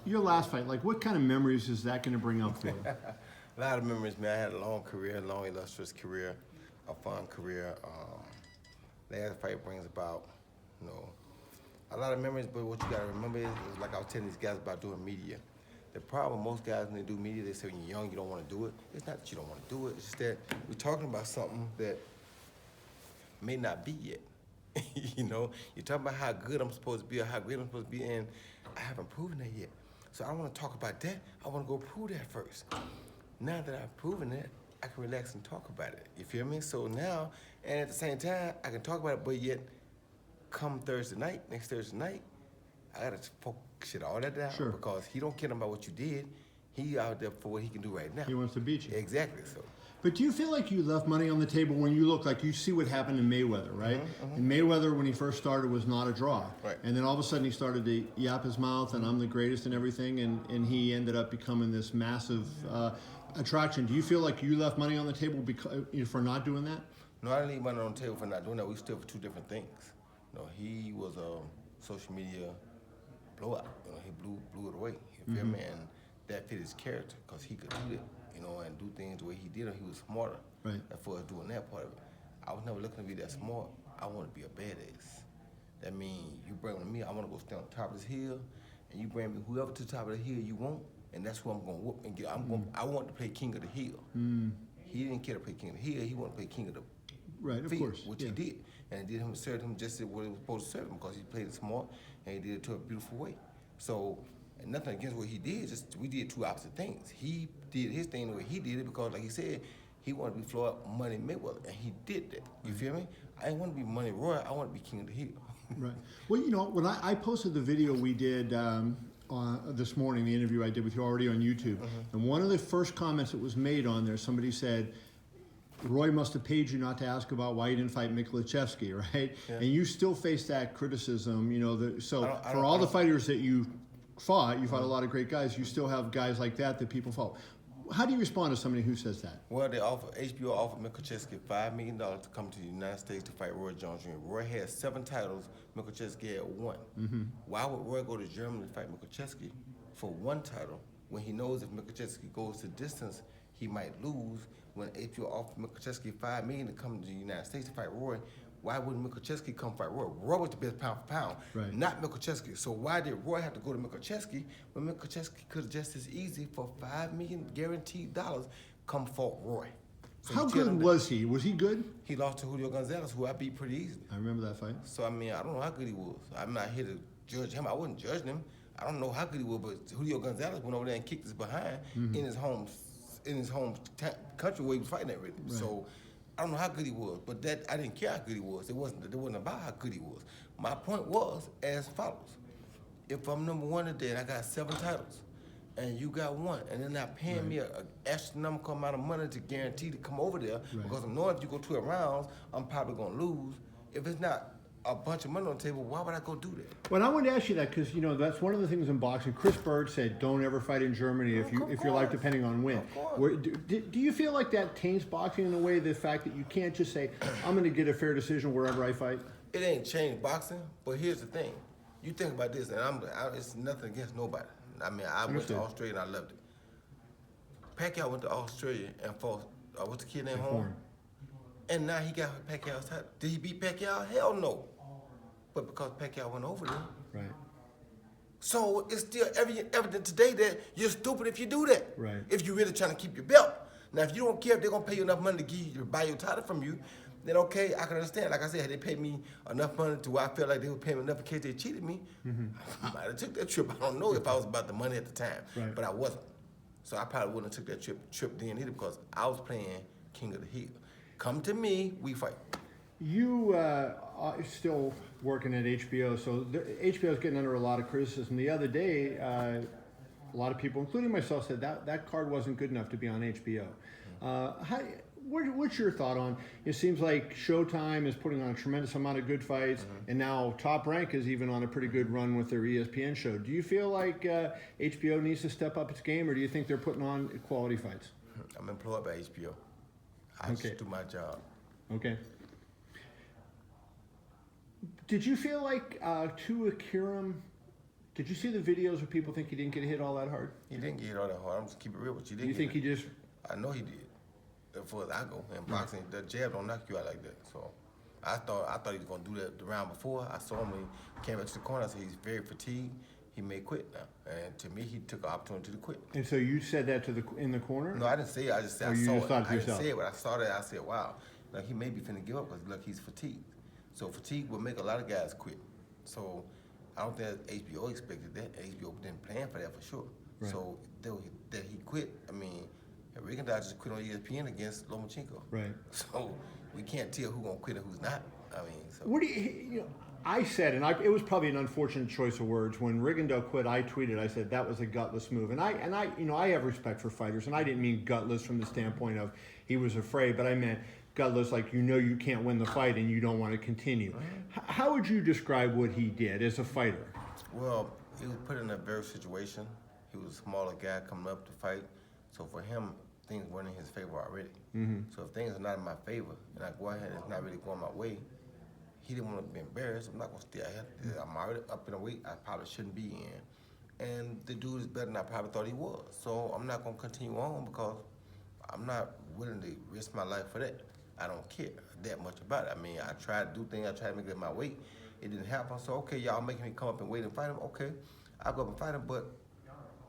Your last fight, like what kind of memories is that going to bring up for you? A lot of memories, man. I had a long career, long illustrious career, a fun career. Last fight brings about, a lot of memories, but what you gotta remember is like I was telling these guys about doing media. The problem, most guys when they do media, they say when you're young, you don't wanna do it. It's not that you don't wanna do it, it's just that we're talking about something that may not be yet. You're talking about how good I'm supposed to be or how great I'm supposed to be, and I haven't proven that yet. So I don't wanna talk about that, I wanna go prove that first. Now that I've proven it, I can relax and talk about it. You feel me? So now, and at the same time, I can talk about it, but yet, come next Thursday night, I gotta shit all that down because he don't care about what you did. He out there for what he can do right now. He wants to beat you. Exactly. So. But do you feel like you left money on the table when you look like you see what happened in Mayweather, right? And Mayweather, when he first started, was not a draw. Right. And then all of a sudden he started to yap his mouth and I'm the greatest and everything, and he ended up becoming this massive attraction. Do you feel like you left money on the table for not doing that? No, I didn't leave money on the table for not doing that. We stood for two different things. He was a social media blowout. He blew it away. You feel me? And that fit his character because he could do it, and do things the way he did it. He was smarter. Right. And for us doing that part of it, I was never looking to be that smart. I want to be a badass. That means you bring me, I want to go stand on top of this hill, and you bring me whoever to the top of the hill you want, and that's who I'm going to whoop and get. I want to play king of the hill. He didn't care to play king of the hill. He wanted to play king of the field, which he did. And it did him serve him just what it was supposed to serve him because he played it smart and he did it to a beautiful way. So, and nothing against what he did, just we did two opposite things. He did his thing the way he did it because, like he said, he wanted to be Floyd Mayweather, and he did that. You feel me? I didn't want to be Money Roy. I want to be king of the hill. Right. Well, when I posted the video we did this morning, the interview I did with you already on YouTube, and one of the first comments that was made on there, somebody said, Roy must have paid you not to ask about why you didn't fight Mikhailovsky, right? Yeah. And you still face that criticism, for all the fighters that you fought a lot of great guys, you still have guys like that people follow. How do you respond to somebody who says that? Well, HBO offered Mikhailovsky $5 million to come to the United States to fight Roy Jones Jr. Roy had 7 titles, Mikhailovsky had 1. Why would Roy go to Germany to fight Mikhailovsky for 1 title when he knows if Mikhailovsky goes to distance, he might lose? When HBO offered Mikhailovsky $5 million to come to the United States to fight Roy, why wouldn't Mikhailovsky come fight Roy? Roy was the best pound for pound, not Mikhailovsky. So why did Roy have to go to Mikhailovsky when Mikhailovsky could have just as easy for $5 million guaranteed dollars come fought Roy? So how good was he? Was he good? He lost to Julio Gonzalez, who I beat pretty easily. I remember that fight. So I don't know how good he was. I'm not here to judge him. I wasn't judging him. I don't know how good he was, but Julio Gonzalez went over there and kicked his behind in his home country where he was fighting at really. Right. So I don't know how good he was, but I didn't care how good he was. It wasn't about how good he was. My point was as follows. If I'm number 1 today and I got 7 titles, and you got 1, and they're not paying me an astronomical amount of money to guarantee to come over there, because I'm knowing if you go 12 rounds, I'm probably going to lose. If it's not a bunch of money on the table, why would I go do that? Well, I wanted to ask you that because that's one of the things in boxing. Chris Bird said, "Don't ever fight in Germany if your life depending on win." Do you feel like that taints boxing in a way? The fact that you can't just say, "I'm going to get a fair decision wherever I fight." It ain't changed boxing, but here's the thing: you think about this, and it's nothing against nobody. I went to Australia and I loved it. Pacquiao went to Australia and fought. What's the kid named Horn? And now he got Pacquiao's title. Did he beat Pacquiao? Hell no. But because Pacquiao went over there. Right. So it's still evident today that you're stupid if you do that. Right. If you're really trying to keep your belt. Now, if you don't care if they're going to pay you enough money to buy your title from you, then okay, I can understand. Like I said, had they paid me enough money to where I felt like they would pay me enough in case they cheated me, I might have took that trip. I don't know if I was about the money at the time, but I wasn't. So I probably wouldn't have took that trip then either because I was playing King of the Hill. Come to me, we fight. You are still working at HBO, so HBO is getting under a lot of criticism. The other day, a lot of people, including myself, said that card wasn't good enough to be on HBO. What's your thought on? It seems like Showtime is putting on a tremendous amount of good fights, and now Top Rank is even on a pretty good run with their ESPN show. Do you feel like HBO needs to step up its game, or do you think they're putting on quality fights? I'm employed by HBO. I just do my job. Okay. Did you feel like Tewa Kiram Did you see the videos where people think he didn't get hit all that hard? He didn't get hit all that hard. I'm just keep it real with you. Do you think he just... I know he did. As far as I go in boxing, the jab don't knock you out like that. So I thought he was gonna do that the round before. I saw him when he came back to the corner. I said he's very fatigued. He may quit now. And to me, he took an opportunity to quit. And so you said that in the corner? No, I didn't say it. I just said or I you saw just it. Thought to I yourself? didn't say it, but I saw that. I said, wow, like he may be finna give up because look, he's fatigued. So fatigue will make a lot of guys quit. So I don't think HBO expected that. HBO didn't plan for that for sure. Right. So that he quit. I mean, Rigondeaux just quit on ESPN against Lomachenko. Right. So we can't tell who's gonna quit and who's not. I mean, so. What do you know? I said, and it was probably an unfortunate choice of words. When Rigondeaux quit, I tweeted. I said that was a gutless move, and I have respect for fighters, and I didn't mean gutless from the standpoint of he was afraid, but I meant gutless like you can't win the fight and you don't want to continue. How would you describe what he did as a fighter? Well, he was put in a very situation. He was a smaller guy coming up to fight, so for him, things weren't in his favor already. Mm-hmm. So if things are not in my favor, and I go ahead and it's not really going my way, he didn't want to be embarrassed. I'm not going to stay out here. I'm already up in a weight I probably shouldn't be in. And the dude is better than I probably thought he was. So I'm not going to continue on because I'm not willing to risk my life for that. I don't care that much about it. I mean, I tried to do things. I tried to make it my weight. It didn't happen. So, okay, y'all making me come up and wait and fight him. Okay, I'll go up and fight him, but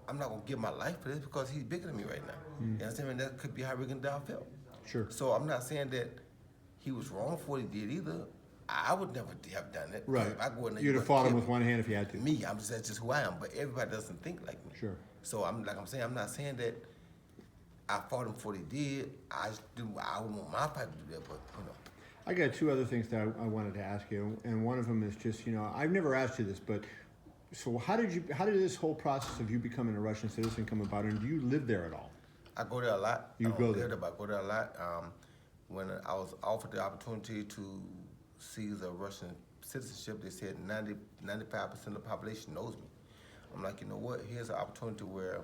I'm not going to give my life for this because he's bigger than me right now. You understand? And that could be how Rigondeaux felt. Sure. So I'm not saying that he was wrong for what he did either. I would never have done it. Right. If I go in there, You'd have fought him with one hand if you had to. Me, that's just who I am. But everybody doesn't think like me. Sure. So I'm not saying that I fought him for what he did. I wouldn't want my fight to do that, but you know. I got two other things that I wanted to ask you, and one of them is just, I've never asked you this, but so how did this whole process of you becoming a Russian citizen come about, and do you live there at all? I go there a lot. You go there? But I go there a lot. When I was offered the opportunity to seize a Russian citizenship, they said 95% of the population knows me. I'm like, you know what? Here's an opportunity where,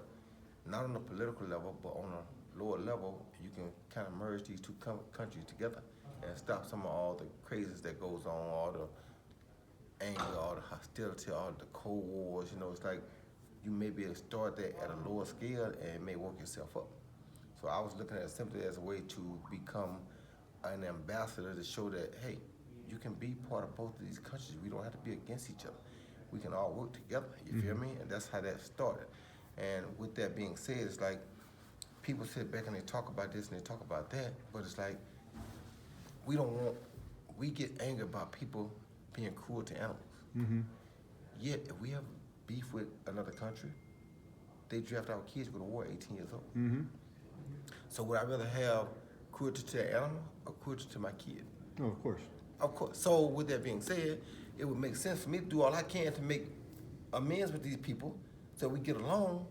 not on a political level, but on a lower level, you can kind of merge these two countries together and stop some of all the craziness that goes on, all the anger, all the hostility, all the Cold Wars. It's like you may be able to start that at a lower scale and it may work yourself up. So I was looking at it simply as a way to become an ambassador to show that, hey, you can be part of both of these countries. We don't have to be against each other. We can all work together, you feel me? And that's how that started. And with that being said, it's like people sit back and they talk about this and they talk about that, but it's like we get angry about people being cruel to animals. Mm-hmm. Yet, if we have beef with another country, they draft our kids to go to war at 18 years old. Mm-hmm. So would I rather have cruelty to an animal or cruelty to my kid? Oh, of course. Of course. So with that being said, it would make sense for me to do all I can to make amends with these people so we get along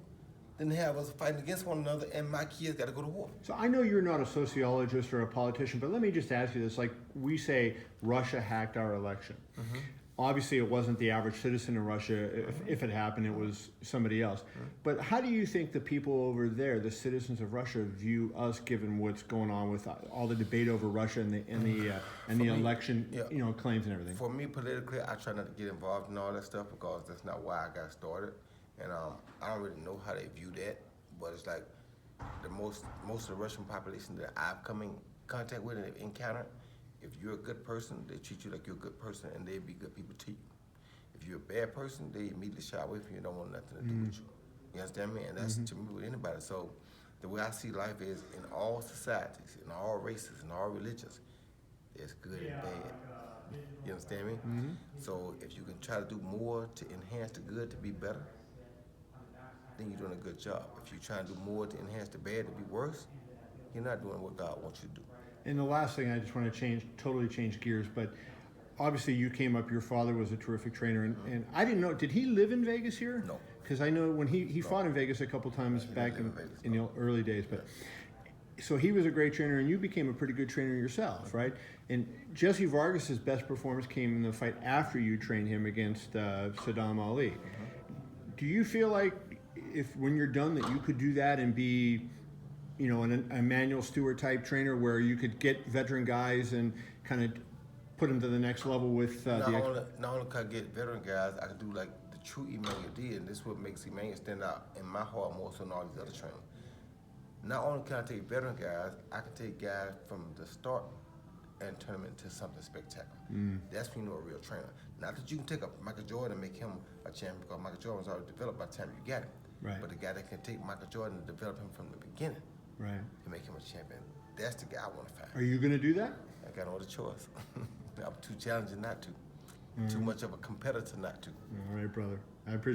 than have us fighting against one another and my kids got to go to war. So I know you're not a sociologist or a politician, but let me just ask you this. Like we say, Russia hacked our election. Mm-hmm. Obviously, it wasn't the average citizen in Russia. If it happened, it was somebody else. Mm-hmm. But how do you think the people over there, the citizens of Russia, view us, given what's going on with all the debate over Russia and the election, claims and everything? For me, politically, I try not to get involved in all that stuff because that's not why I got started. And I don't really know how they view that, but it's like the most of the Russian population that I've come in contact with and encountered, if you're a good person, they treat you like you're a good person and they'll be good people to you. If you're a bad person, they immediately shy away from you and don't want nothing to do with you. You understand me? And that's to me with anybody. So the way I see life is in all societies, in all races, in all religions, there's good and bad. You understand me? Mm-hmm. So if you can try to do more to enhance the good to be better, then you're doing a good job. If you're trying to do more to enhance the bad to be worse, you're not doing what God wants you to do. And the last thing, I just want to totally change gears, but obviously you came up, your father was a terrific trainer, and I didn't know, did he live in Vegas here? No. Because I know when he fought in Vegas a couple times back in the early days, but so he was a great trainer, and you became a pretty good trainer yourself, right? And Jesse Vargas's best performance came in the fight after you trained him against Saddam Ali. Do you feel like if when you're done that you could do that and be, an Emmanuel Stewart type trainer where you could get veteran guys and kind of put them to the next level with not only can I get veteran guys, I can do like the true Emmanuel did, and this is what makes Emmanuel stand out in my heart more so than all these other trainers. Not only can I take veteran guys, I can take guys from the start and turn them into something spectacular. That's when you know a real trainer. Not that you can take a Michael Jordan and make him a champion, because Michael Jordan was already developed by the time you got him. Right. But the guy that can take Michael Jordan and develop him from the beginning Right. to make him a champion, that's the guy I want to find. Are you going to do that? I got no other choice. I'm too challenging not to. Too much of a competitor not to. All right, brother. I appreciate